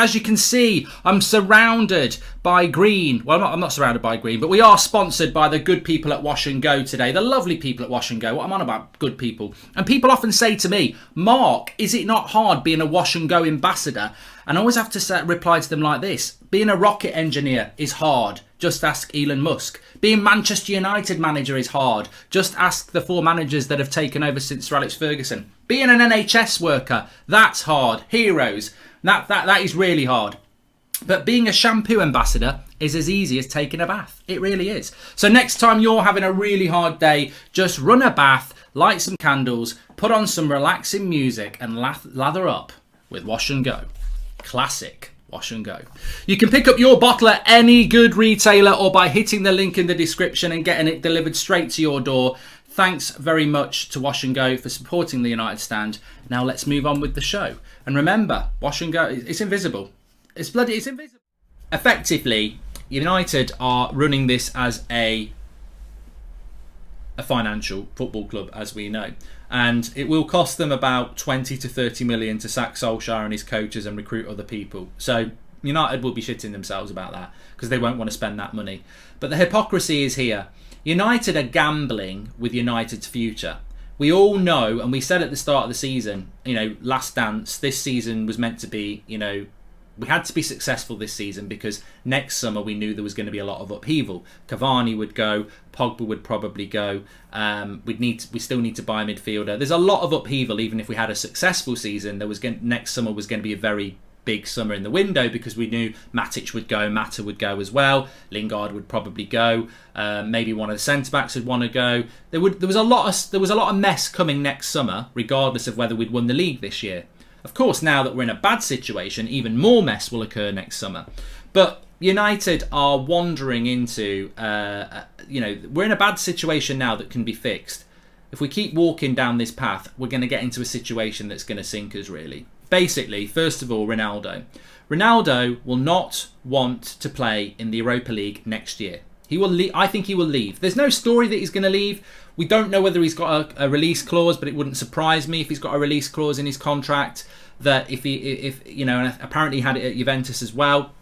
As you can see, I'm surrounded by green. Well, I'm not surrounded by green, but we are sponsored by the good people at Wash and Go today. The lovely people at Wash and Go. What I'm on about, good people. And people often say to me, Mark, is it not hard being a Wash and Go ambassador? And I always have to reply to them like this. Being a rocket engineer is hard. Just ask Elon Musk. Being Manchester United manager is hard. Just ask the 4 managers that have taken over since Sir Alex Ferguson. Being an NHS worker, that's hard. Heroes. That is really hard. But being a shampoo ambassador is as easy as taking a bath. It really is. So next time you're having a really hard day, just run a bath, light some candles, put on some relaxing music and lather up with Wash and Go. Classic Wash and Go. You can pick up your bottle at any good retailer or by hitting the link in the description and getting it delivered straight to your door. Thanks very much to Wash and Go for supporting the United Stand. Now let's move on with the show. And remember, Wash and Go, it's invisible. It's invisible. Effectively, United are running this as a financial football club, as we know. And it will cost them about 20 to 30 million to sack Solskjaer and his coaches and recruit other people. So United will be shitting themselves about that because they won't want to spend that money. But the hypocrisy is here. United are gambling with United's future. We all know, and we said at the start of the season, last dance, this season was meant to be, we had to be successful this season because next summer we knew there was going to be a lot of upheaval. Cavani would go, Pogba would probably go. We still need to buy a midfielder. There's a lot of upheaval. Even if we had a successful season, next summer was going to be a very big summer in the window because we knew Matic would go, Mata would go as well, Lingard would probably go, maybe one of the centre backs would want to go. There was a lot of mess coming next summer, regardless of whether we'd won the league this year. Of course, now that we're in a bad situation, even more mess will occur next summer. But United are wandering into, we're in a bad situation now that can be fixed. If we keep walking down this path, we're going to get into a situation that's going to sink us, really. Basically, first of all, Ronaldo. Ronaldo will not want to play in the Europa League next year. He will. I think he will leave. There's no story that he's going to leave. We don't know whether he's got a release clause, but it wouldn't surprise me if he's got a release clause in his contract. That and apparently he had it at Juventus as well,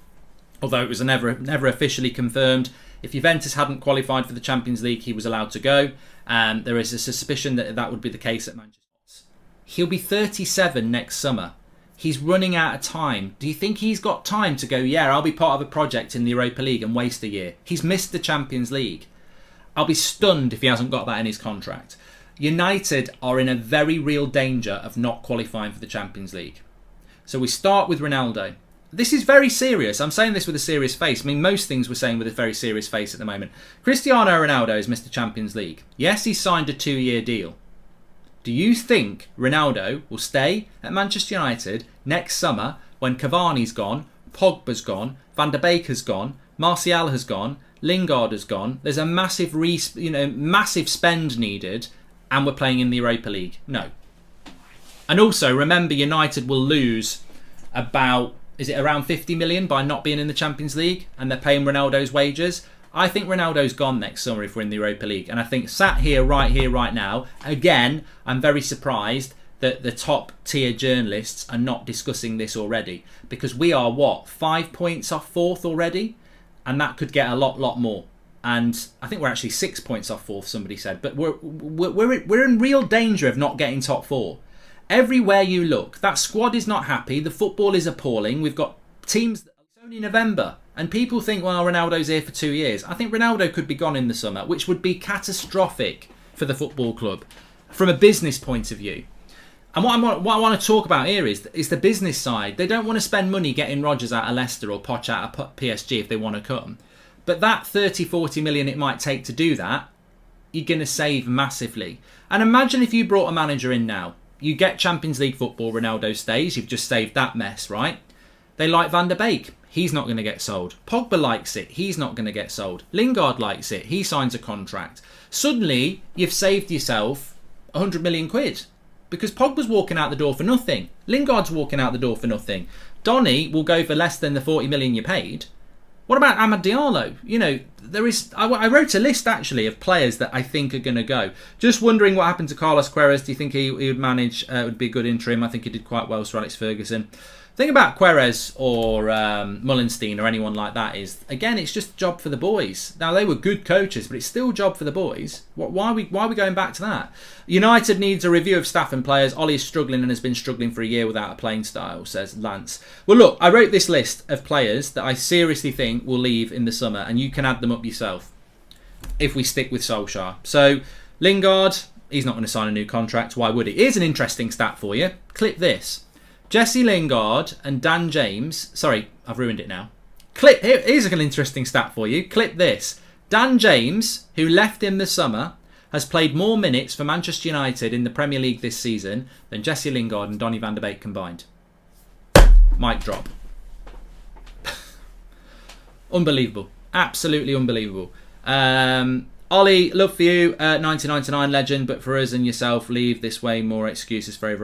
although it was never officially confirmed. If Juventus hadn't qualified for the Champions League, he was allowed to go. There is a suspicion that would be the case at Manchester. He'll be 37 next summer. He's running out of time. Do you think he's got time to go, yeah, I'll be part of a project in the Europa League and waste a year? He's missed the Champions League. I'll be stunned if he hasn't got that in his contract. United are in a very real danger of not qualifying for the Champions League. So we start with Ronaldo. This is very serious. I'm saying this with a serious face. I mean, most things we're saying with a very serious face at the moment. Cristiano Ronaldo has missed the Champions League. Yes, he's signed a 2-year deal. Do you think Ronaldo will stay at Manchester United next summer when Cavani's gone, Pogba's gone, Van der Beek has gone, Martial has gone, Lingard has gone? There's a massive spend needed, and we're playing in the Europa League. No. And also, remember, United will lose around 50 million by not being in the Champions League, and they're paying Ronaldo's wages. I think Ronaldo's gone next summer if we're in the Europa League. And I think sat here, right now, again, I'm very surprised that the top tier journalists are not discussing this already. Because we are, 5 points off 4th already? And that could get a lot more. And I think we're actually 6 points off 4th, somebody said. But we're in real danger of not getting top 4. Everywhere you look, that squad is not happy. The football is appalling. We've got teams... It's only November. And people think, well, Ronaldo's here for 2 years. I think Ronaldo could be gone in the summer, which would be catastrophic for the football club from a business point of view. And what I want to talk about here is the business side. They don't want to spend money getting Rodgers out of Leicester or Poch out of PSG if they want to come. But that 30-40 million it might take to do that, you're going to save massively. And imagine if you brought a manager in now. You get Champions League football, Ronaldo stays. You've just saved that mess, right? They like Van der Beek. He's not going to get sold. Pogba likes it. He's not going to get sold. Lingard likes it. He signs a contract. Suddenly, you've saved yourself 100 million quid because Pogba's walking out the door for nothing. Lingard's walking out the door for nothing. Donny will go for less than the 40 million you paid. What about Amad Diallo? I wrote a list actually of players that I think are going to go. Just wondering what happened to Carlos Queiroz. Do you think he would manage? Would be a good interim. I think he did quite well, Sir Alex Ferguson. thing about Querez or Mullenstein or anyone like that is, again, it's just a job for the boys. Now, they were good coaches, but it's still a job for the boys. Why are we going back to that? United needs a review of staff and players. Ollie is struggling and has been struggling for a year without a playing style, says Lance. Well, look, I wrote this list of players that I seriously think will leave in the summer, and you can add them up yourself if we stick with Solskjaer. So, Lingard, he's not going to sign a new contract. Why would he? Here's an interesting stat for you. Clip this. Jesse Lingard and Dan James... Sorry, I've ruined it now. Here's an interesting stat for you. Clip this. Dan James, who left in the summer, has played more minutes for Manchester United in the Premier League this season than Jesse Lingard and Donny van de Beek combined. Mic drop. Unbelievable. Absolutely unbelievable. Ollie, love for you. 1999 legend, but for us and yourself, leave this way. More excuses for everyone.